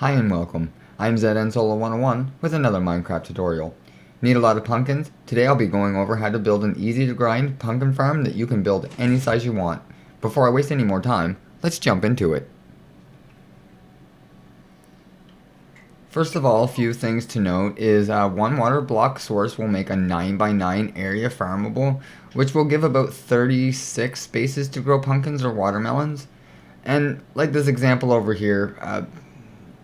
Hi and welcome. I'm ZNSolo101 with another Minecraft tutorial. Need a lot of pumpkins? Today I'll be going over how to build an easy to grind pumpkin farm that you can build any size you want. Before I waste any more time, let's jump into it. First of all, a few things to note is one water block source will make a 9x9 area farmable, which will give about 36 spaces to grow pumpkins or watermelons. And like this example over here,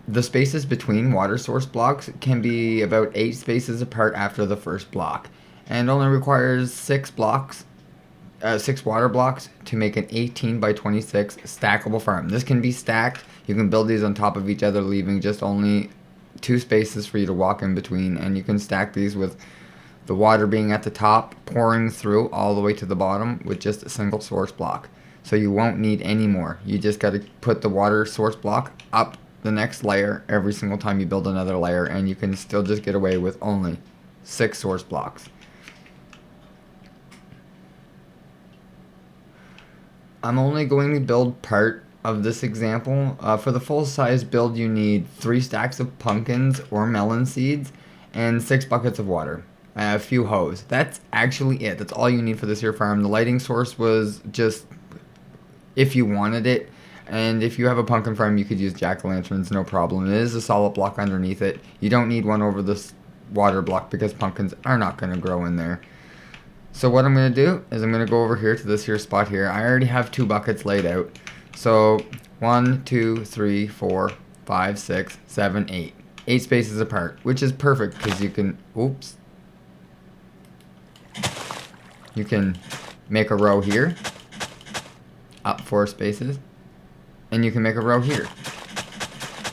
the spaces between water source blocks can be about 8 spaces apart after the first block, and only requires 6 water blocks to make an 18 by 26 stackable farm. This can be stacked. You can build these on top of each other, leaving just only 2 spaces for you to walk in between, and you can stack these with the water being at the top, pouring through all the way to the bottom with just a single source block. So you won't need any more. You just got to put the water source block up the next layer every single time you build another layer, and you can still just get away with only 6 source blocks. I'm only going to build part of this example. For the full size build you need 3 stacks of pumpkins or melon seeds and 6 buckets of water. A few hose. That's actually it. That's all you need for this here farm. The lighting source was just if you wanted it. And if you have a pumpkin farm, you could use jack-o'-lanterns, no problem. It is a solid block underneath it. You don't need one over this water block because pumpkins are not going to grow in there. So what I'm going to do is I'm going to go over here to this here spot here. I already have 2 buckets laid out. So 1, 2, 3, 4, 5, 6, 7, 8. 8 spaces apart, which is perfect because you can, you can make a row here, up 4 spaces. And you can make a row here.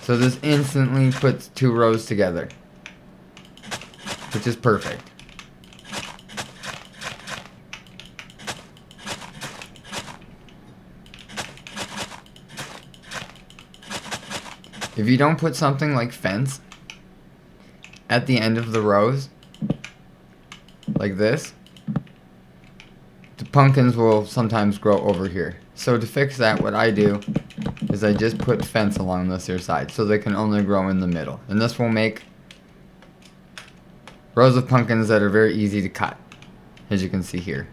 So this instantly puts 2 rows together, which is perfect. If you don't put something like fence at the end of the rows, like this, the pumpkins will sometimes grow over here. So to fix that, what I do is I just put fence along this here side so they can only grow in the middle. And this will make rows of pumpkins that are very easy to cut, as you can see here.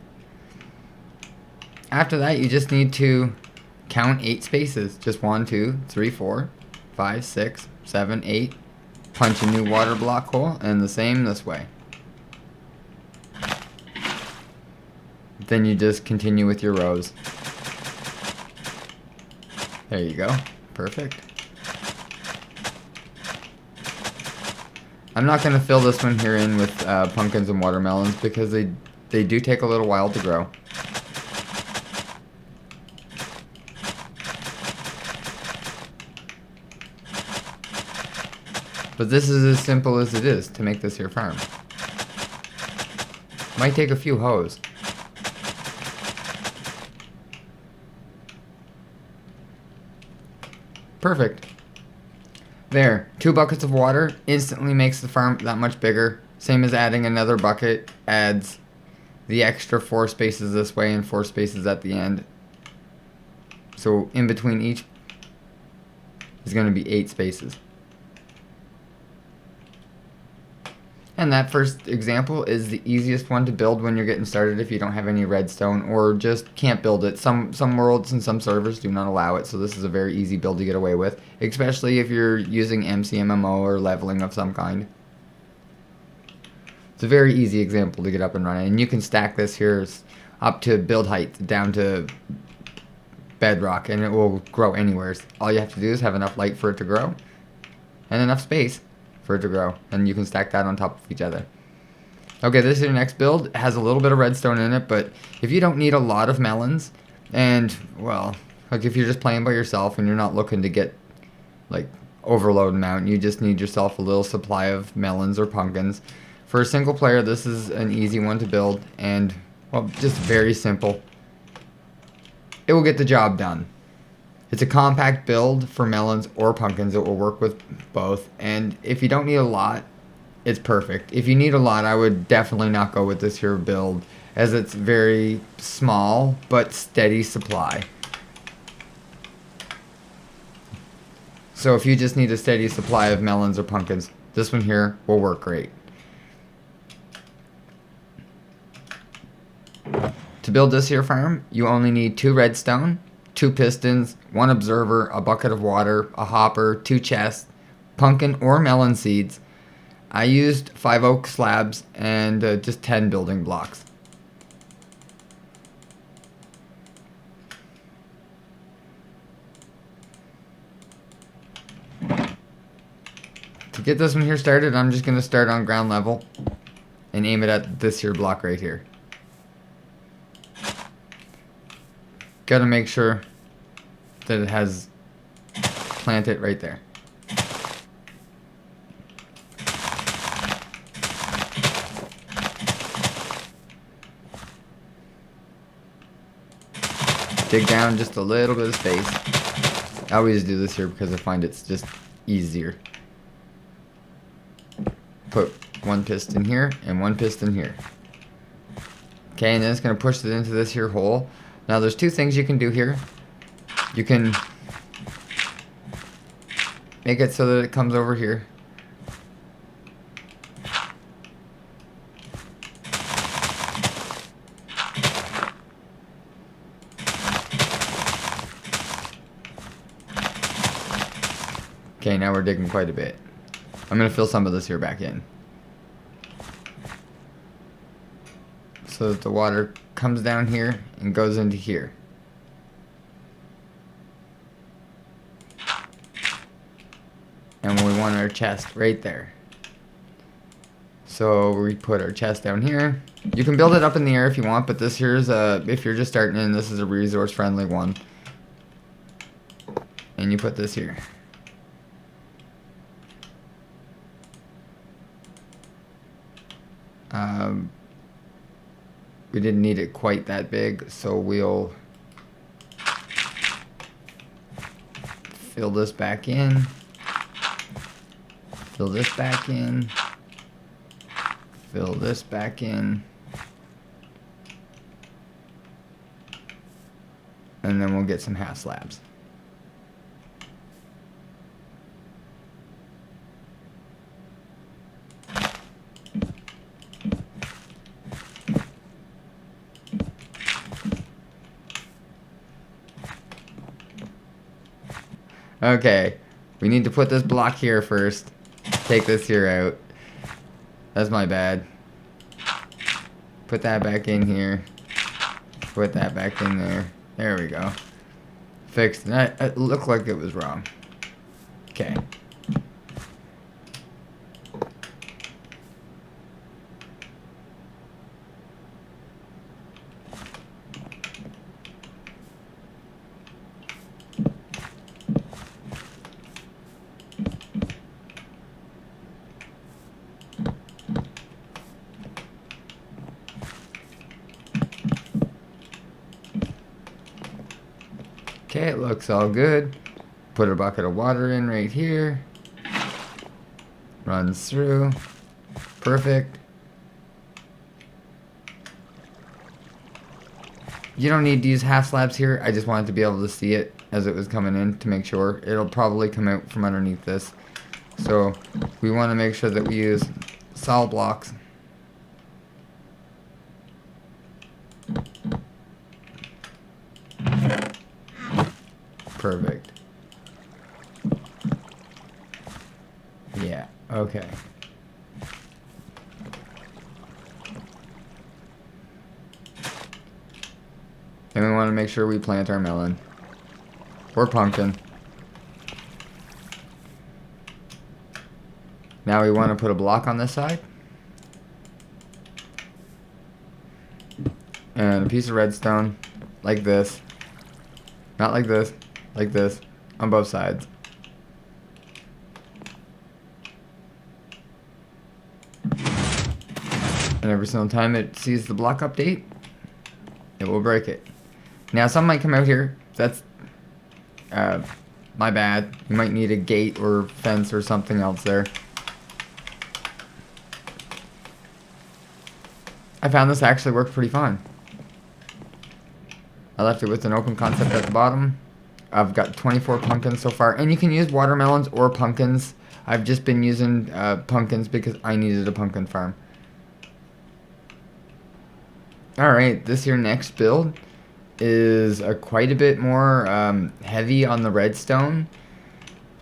After that, you just need to count 8 spaces. Just 1, 2, 3, 4, 5, 6, 7, 8. Punch a new water block hole, and the same this way. Then you just continue with your rows. There you go. Perfect. I'm not going to fill this one here in with pumpkins and watermelons because they do take a little while to grow. But this is as simple as it is to make this here farm. Might take a few hoes. Perfect. There, 2 buckets of water instantly makes the farm that much bigger. Same as adding another bucket adds the extra 4 spaces this way and 4 spaces at the end. So in between each is going to be 8 spaces. And that first example is the easiest one to build when you're getting started if you don't have any redstone or just can't build it. Some worlds and some servers do not allow it, so this is a very easy build to get away with, especially if you're using MCMMO or leveling of some kind. It's a very easy example to get up and running, and you can stack this here up to build height down to bedrock, and it will grow anywhere. All you have to do is have enough light for it to grow and enough space for it to grow, and you can stack that on top of each other. Okay, this is your next build. It has a little bit of redstone in it, but if you don't need a lot of melons, and well, like if you're just playing by yourself and you're not looking to get like overload amount, you just need yourself a little supply of melons or pumpkins. For a single player, this is an easy one to build, and well, just very simple. It will get the job done. It's a compact build for melons or pumpkins. It will work with both. And if you don't need a lot, it's perfect. If you need a lot, I would definitely not go with this here build, as it's very small but steady supply. So if you just need a steady supply of melons or pumpkins, this one here will work great. To build this here farm, you only need 2 redstone, 2 pistons, 1 observer, a bucket of water, a hopper, 2 chests, pumpkin or melon seeds. I used 5 oak slabs and just 10 building blocks. To get this one here started, I'm just going to start on ground level and aim it at this here block right here. Gotta make sure that it has planted right there. Dig down just a little bit of space. I always do this here because I find it's just easier. Put 1 piston here and 1 piston here. Okay, and then it's going to push it into this here hole. Now there's 2 things you can do here. You can make it so that it comes over here. Okay, now we're digging quite a bit. I'm going to fill some of this here back in, so that the water comes down here and goes into here. And we want our chest right there. So we put our chest down here. You can build it up in the air if you want, but this here is if you're just starting in, this is a resource friendly one. And you put this here. We didn't need it quite that big, so we'll fill this back in, fill this back in, fill this back in, and then we'll get some half slabs. Okay, we need to put this block here first. Take this here out. That's my bad. Put that back in here. Put that back in there. There we go. Fixed. It looked like it was wrong. Okay. Okay, it looks all good. Put a bucket of water in right here. Runs through. Perfect. You don't need to use half slabs here. I just wanted to be able to see it as it was coming in to make sure. It'll probably come out from underneath this. So we want to make sure that we use solid blocks. Perfect. Yeah, okay. And we want to make sure we plant our melon. Or pumpkin. Now we want to put a block on this side. And a piece of redstone. Like this. Not like this. Like this. On both sides. And every single time it sees the block update, it will break it. Now some might come out here. That's my bad. You might need a gate or fence or something else there. I found this actually worked pretty fine. I left it with an open concept at the bottom I've got 24 pumpkins so far, and you can use watermelons or pumpkins. I've just been using pumpkins because I needed a pumpkin farm. Alright, this here next build is quite a bit more heavy on the redstone,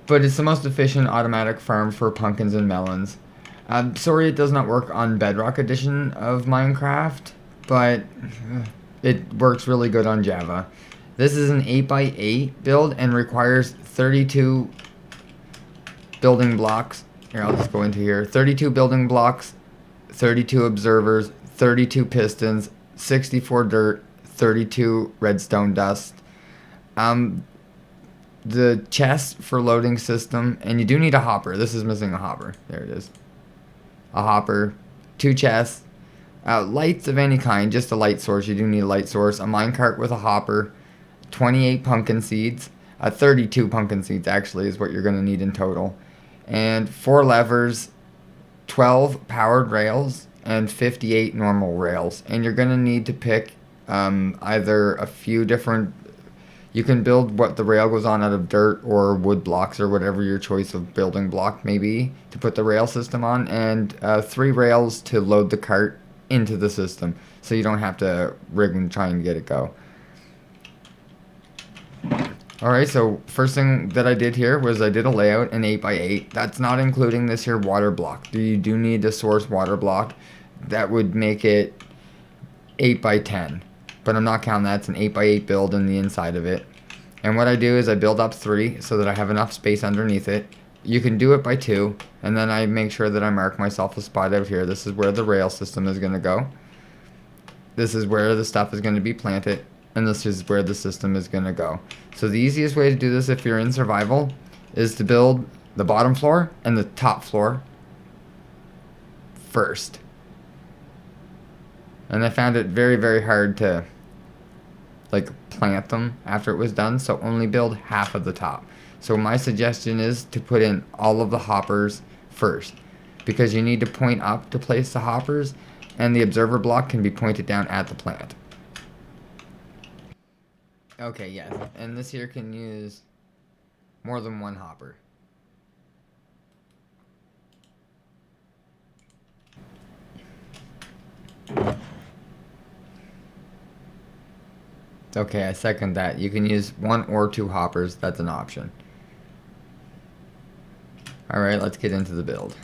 but it's the most efficient automatic farm for pumpkins and melons. Sorry it does not work on Bedrock edition of Minecraft, but it works really good on Java. This is an 8x8 build and requires 32 building blocks. Here, I'll just go into here. 32 building blocks, 32 observers, 32 pistons, 64 dirt, 32 redstone dust. The chest for loading system, and you do need a hopper. This is missing a hopper. There it is. A hopper, 2 chests, lights of any kind, just a light source. You do need a light source. A minecart with a hopper, 28 pumpkin seeds, 32 pumpkin seeds actually is what you're going to need in total, and 4 levers, 12 powered rails, and 58 normal rails. And you're going to need to pick either a few different, you can build what the rail goes on out of dirt or wood blocks or whatever your choice of building block may be to put the rail system on, and 3 rails to load the cart into the system so you don't have to rig and try and get it go. Alright, so first thing that I did here was I did a layout in 8x8. That's not including this here water block. You do need a source water block. That would make it 8x10. But I'm not counting that. It's an 8x8 build in the inside of it. And what I do is I build up 3 so that I have enough space underneath it. You can do it by 2. And then I make sure that I mark myself a spot out here. This is where the rail system is going to go. This is where the stuff is going to be planted. And this is where the system is going to go. So the easiest way to do this if you're in survival is to build the bottom floor and the top floor first. And I found it very, very hard to like plant them after it was done, so only build half of the top. So my suggestion is to put in all of the hoppers first, because you need to point up to place the hoppers, and the observer block can be pointed down at the plant. Okay, yes, and this here can use more than 1 hopper. Okay, I second that. You can use 1 or 2 hoppers. That's an option. Alright, let's get into the build.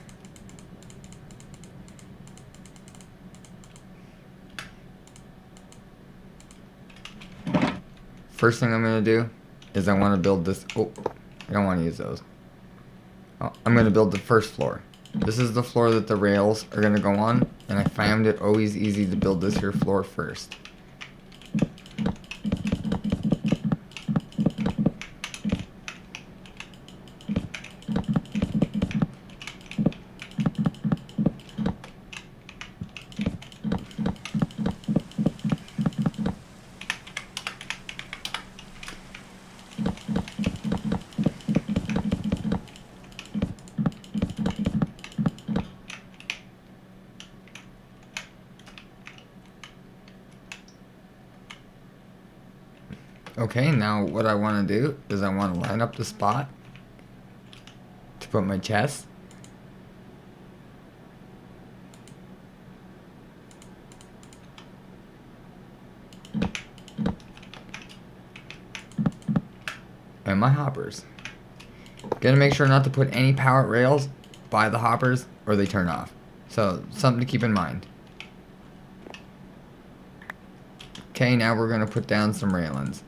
First thing I'm going to do is I want to build this. Oh, I don't want to use those. Oh, I'm going to build the first floor. This is the floor that the rails are going to go on, and I found it always easy to build this here floor first. Okay, now what I want to do is I want to line up the spot to put my chest. And my hoppers. Gotta make sure not to put any power rails by the hoppers or they turn off. So, something to keep in mind. Okay, now we're gonna put down some railings.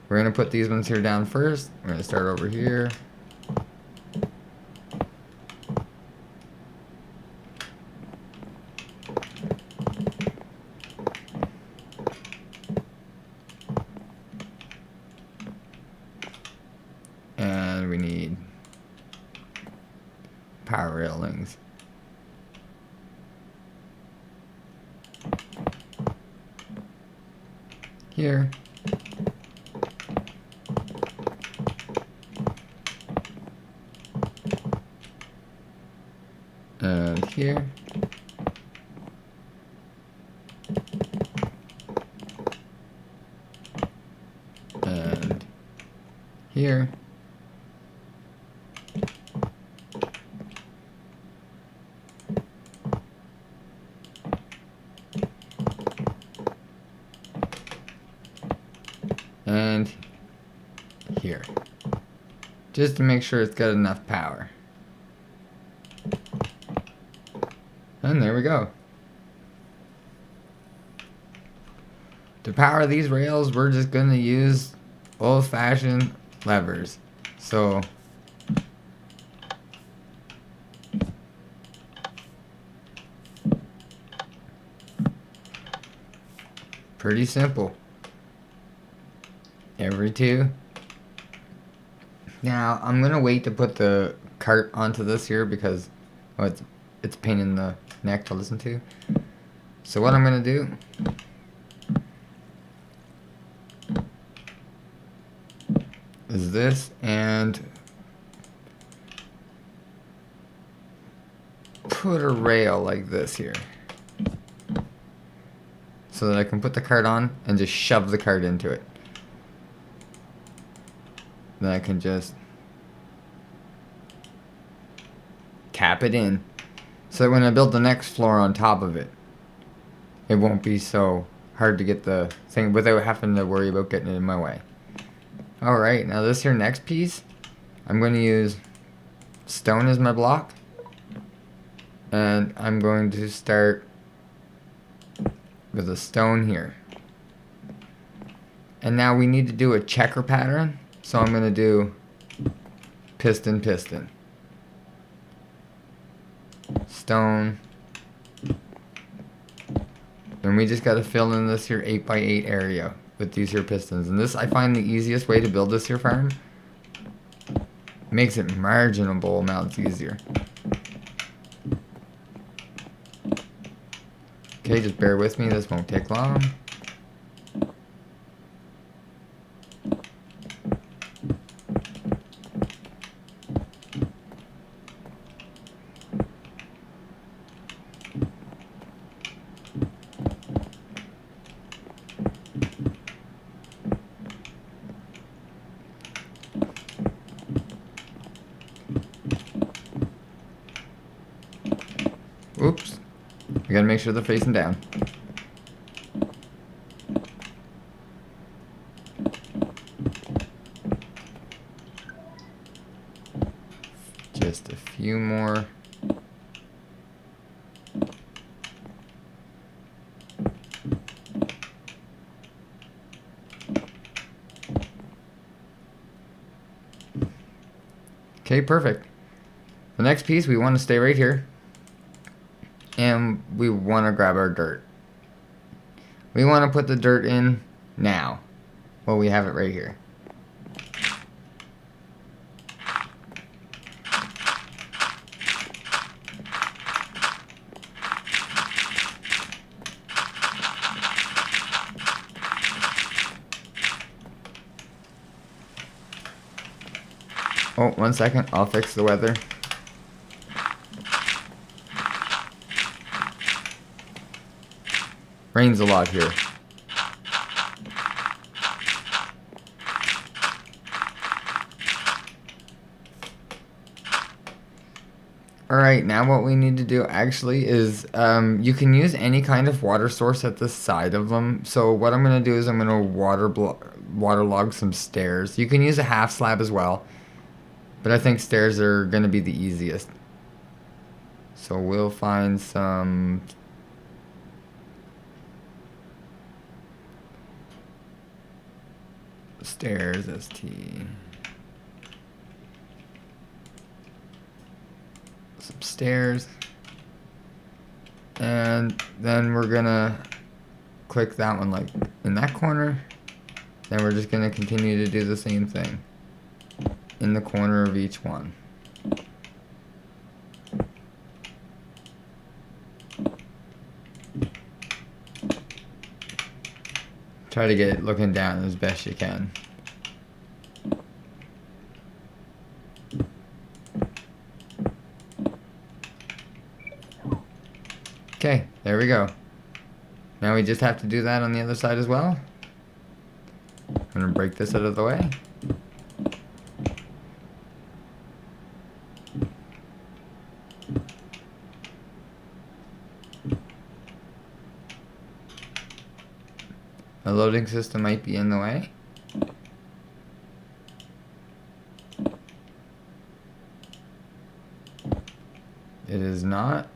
We're going to put these ones here down first. We're going to start over here. And we need power railings. Here. And here. And here. And here. Just to make sure it's got enough power. And there we go. To power these rails, we're just going to use old-fashioned levers. So pretty simple. Every two. Now I'm gonna wait to put the cart onto this here because it's a pain in the neck to listen to. So what I'm gonna do is this, and put a rail like this here so that I can put the cart on and just shove the cart into it. Then I can just cap it in so that when I build the next floor on top of it, it won't be so hard to get the thing without having to worry about getting it in my way. Alright, now this here next piece, I'm going to use stone as my block. And I'm going to start with a stone here. And now we need to do a checker pattern. So I'm going to do piston, piston. Stone. Then we just got to fill in this here 8x8 area with these here pistons. And this, I find the easiest way to build this here farm. Makes it marginable amounts easier. Okay, just bear with me, this won't take long. Oops. We gotta make sure they're facing down. Just a few more. Okay, perfect. The next piece, we want to stay right here. And we want to grab our dirt. We want to put the dirt in now. Well, we have it right here. Oh, 1 second. I'll fix the weather. Rains a lot here. Alright, now what we need to do actually is you can use any kind of water source at the side of them. So what I'm going to do is I'm going to waterlog some stairs. You can use a half slab as well, but I think stairs are going to be the easiest. So we'll find some stairs, ST. Some stairs. And then we're gonna click that one like in that corner. Then we're just gonna continue to do the same thing in the corner of each one. Try to get it looking down as best you can. Okay, there we go. Now we just have to do that on the other side as well. I'm gonna break this out of the way. A loading system might be in the way. It is not.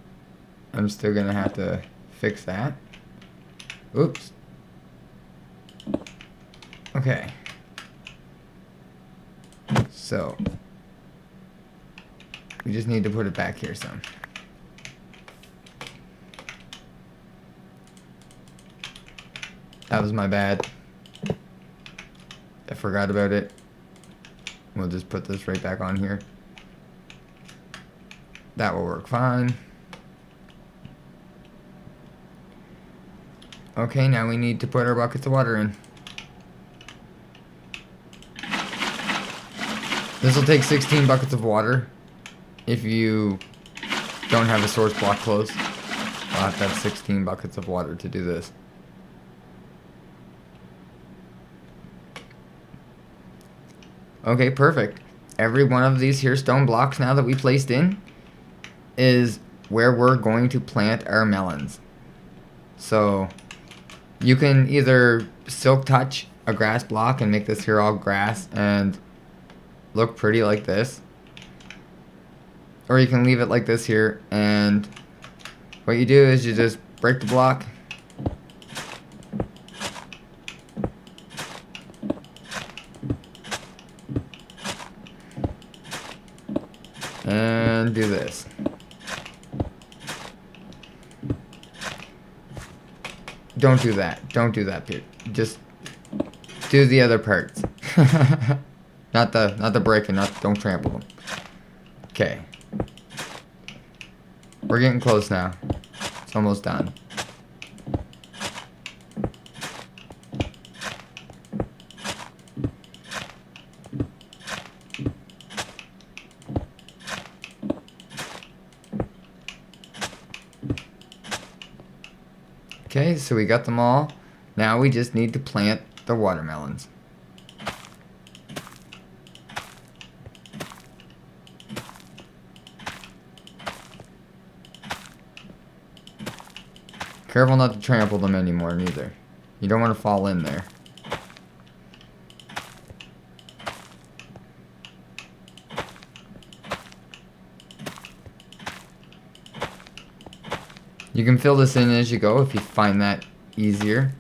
I'm still gonna have to fix that. Oops. Okay. So we just need to put it back here some. That was my bad. I forgot about it. We'll just put this right back on here. That will work fine. Okay, now we need to put our buckets of water in. This will take 16 buckets of water if you don't have a source block close. I'll have to have 16 buckets of water to do this. Okay, perfect. Every one of these here stone blocks now that we placed in is where we're going to plant our melons. So you can either silk touch a grass block and make this here all grass and look pretty like this, or you can leave it like this here, and what you do is you just break the block and do this. Don't do that. Don't do that, Pete. Just do the other parts. Not the breaking. Don't trample them. Okay. We're getting close now. It's almost done. Okay, so we got them all. Now we just need to plant the watermelons. Careful not to trample them anymore, neither. You don't want to fall in there. You can fill this in as you go if you find that easier.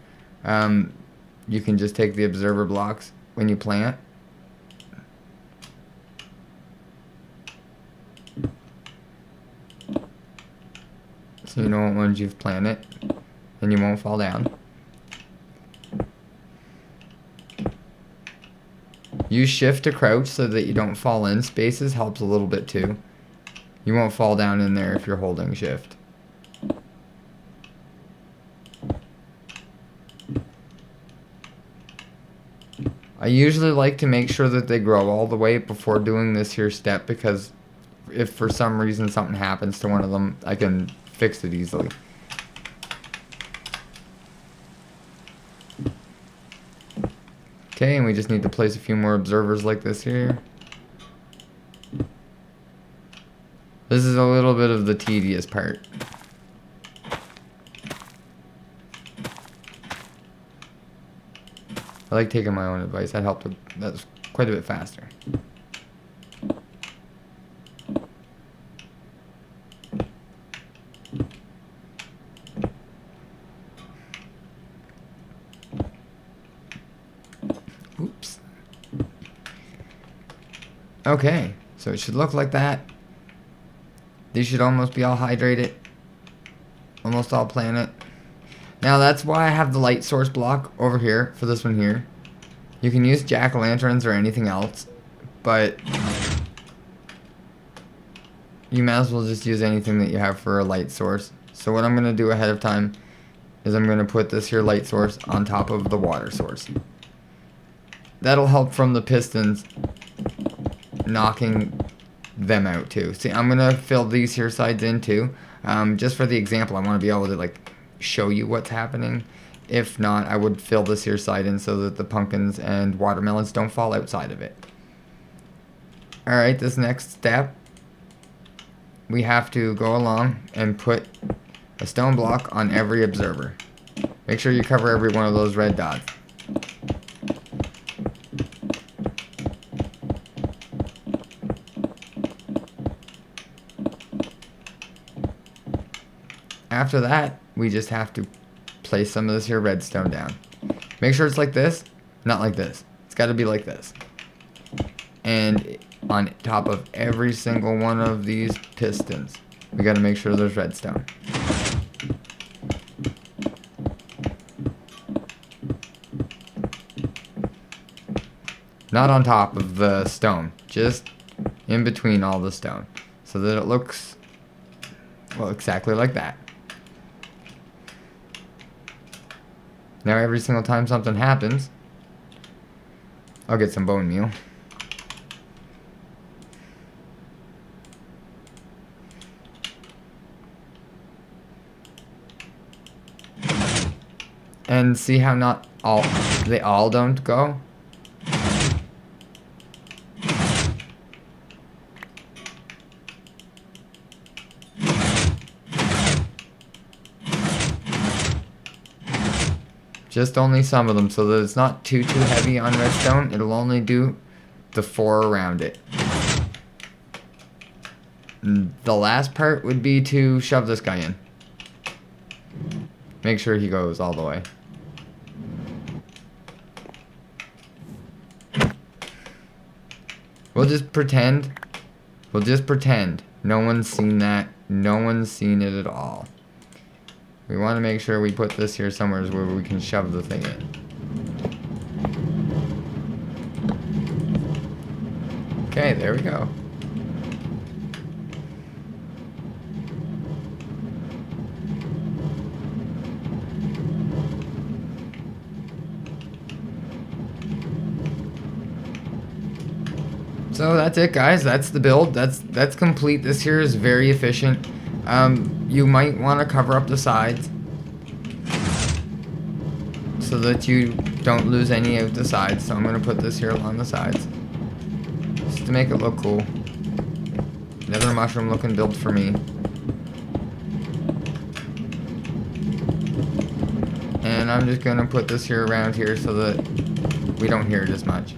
You can just take the observer blocks when you plant. So you know what ones you've planted, and you won't fall down. Use shift to crouch so that you don't fall in spaces, helps a little bit too. You won't fall down in there if you're holding shift. I usually like to make sure that they grow all the way before doing this here step, because if for some reason something happens to one of them, I can fix it easily. Okay, and we just need to place a few more observers like this here. This is a little bit of the tedious part. I like taking my own advice. That's quite a bit faster. Oops. Okay, so it should look like that. These should almost be all hydrated. Almost all planted. Now that's why I have the light source block over here for this one here. You can use jack-o'-lanterns or anything else, but you might as well just use anything that you have for a light source. So what I'm going to do ahead of time is I'm going to put this here light source on top of the water source. That'll help from the pistons knocking them out too. See, I'm going to fill these here sides in too. Just for the example, I want to be able to like show you what's happening. If not, I would fill this here side in so that the pumpkins and watermelons don't fall outside of it. Alright, this next step, we have to go along and put a stone block on every observer. We Make sure you cover every one of those red dots. After that, we just have to place some of this here redstone down. Make sure it's like this, not like this. It's got to be like this. And on top of every single one of these pistons, we got to make sure there's redstone. Not on top of the stone, just in between all the stone, so that it looks, well, exactly like that. Now every single time something happens, I'll get some bone meal. And see how not all, they all don't go? Just only some of them, so that it's not too heavy on redstone. It'll only do the 4 around it. And the last part would be to shove this guy in. Make sure he goes all the way. We'll just pretend no one's seen that. No one's seen it at all. We want to make sure we put this here somewhere where we can shove the thing in. Okay, there we go. So that's it, guys. That's the build. That's complete. This here is very efficient. You might want to cover up the sides so that you don't lose any of the sides. So I'm going to put this here along the sides just to make it look cool. Another mushroom looking build for me. And I'm just going to put this here around here so that we don't hear it as much.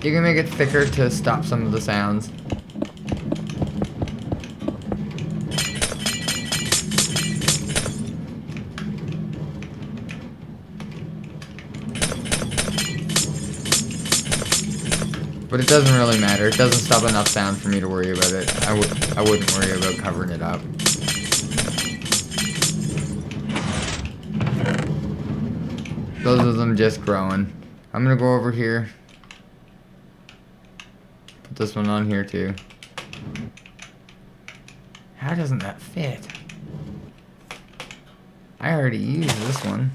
You can make it thicker to stop some of the sounds. But it doesn't really matter. It doesn't stop enough sound for me to worry about it. I wouldn't worry about covering it up. Those of them just growing. I'm gonna go over here. Put this one on here too. How doesn't that fit? I already used this one.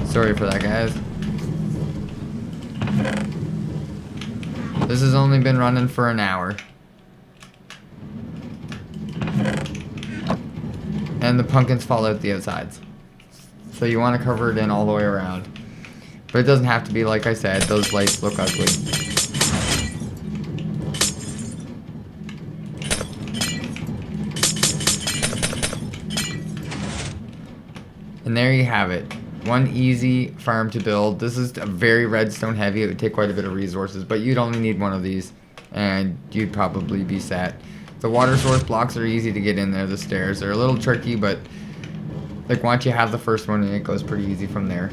Sorry for that, guys. This has only been running for an hour. And the pumpkins fall out the outsides. So you want to cover it in all the way around. But it doesn't have to be, like I said, those lights look ugly. And there you have it. One easy farm to build. This is a very redstone heavy. It would take quite a bit of resources, but you'd only need one of these and you'd probably be set. The water source blocks are easy to get in there. The stairs are a little tricky, but like once you have the first one, it goes pretty easy from there.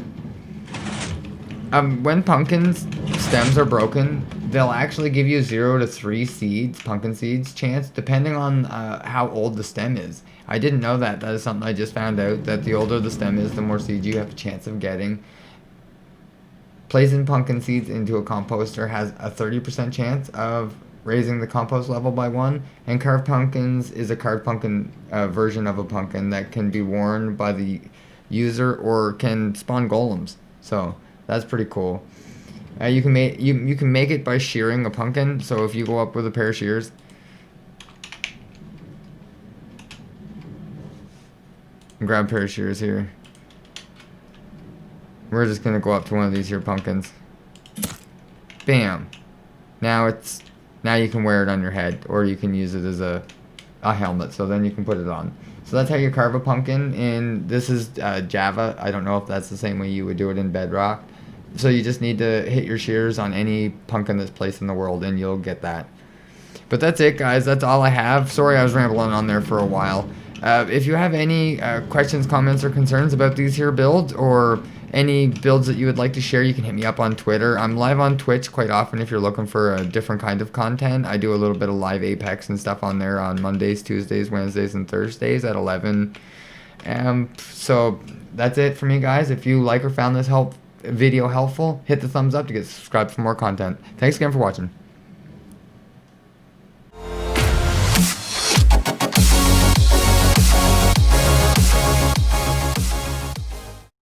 When pumpkins stems are broken, they'll actually give you 0 to 3 seeds, pumpkin seeds chance, depending on how old the stem is. I didn't know that. That is something I just found out, that the older the stem is, the more seeds you have a chance of getting. Placing pumpkin seeds into a composter has a 30% chance of raising the compost level by 1, and carved pumpkins is a carved pumpkin version of a pumpkin that can be worn by the user or can spawn golems. So that's pretty cool. You can make it by shearing a pumpkin. So if you go up with a pair of shears, grab a pair of shears here. We're just gonna go up to one of these here pumpkins. Bam. Now you can wear it on your head, or you can use it as a helmet. So then you can put it on. So that's how you carve a pumpkin. And this is Java. I don't know if that's the same way you would do it in Bedrock. So you just need to hit your shears on any pumpkin that's placed in the world, and you'll get that. But that's it, guys. That's all I have. Sorry I was rambling on there for a while. If you have any questions, comments, or concerns about these here builds, or any builds that you would like to share, you can hit me up on Twitter. I'm live on Twitch quite often if you're looking for a different kind of content. I do a little bit of live Apex and stuff on there on Mondays, Tuesdays, Wednesdays, and Thursdays at 11. So that's it for me, guys. If you like or found this video helpful, hit the thumbs up to get subscribed for more content. Thanks again for watching.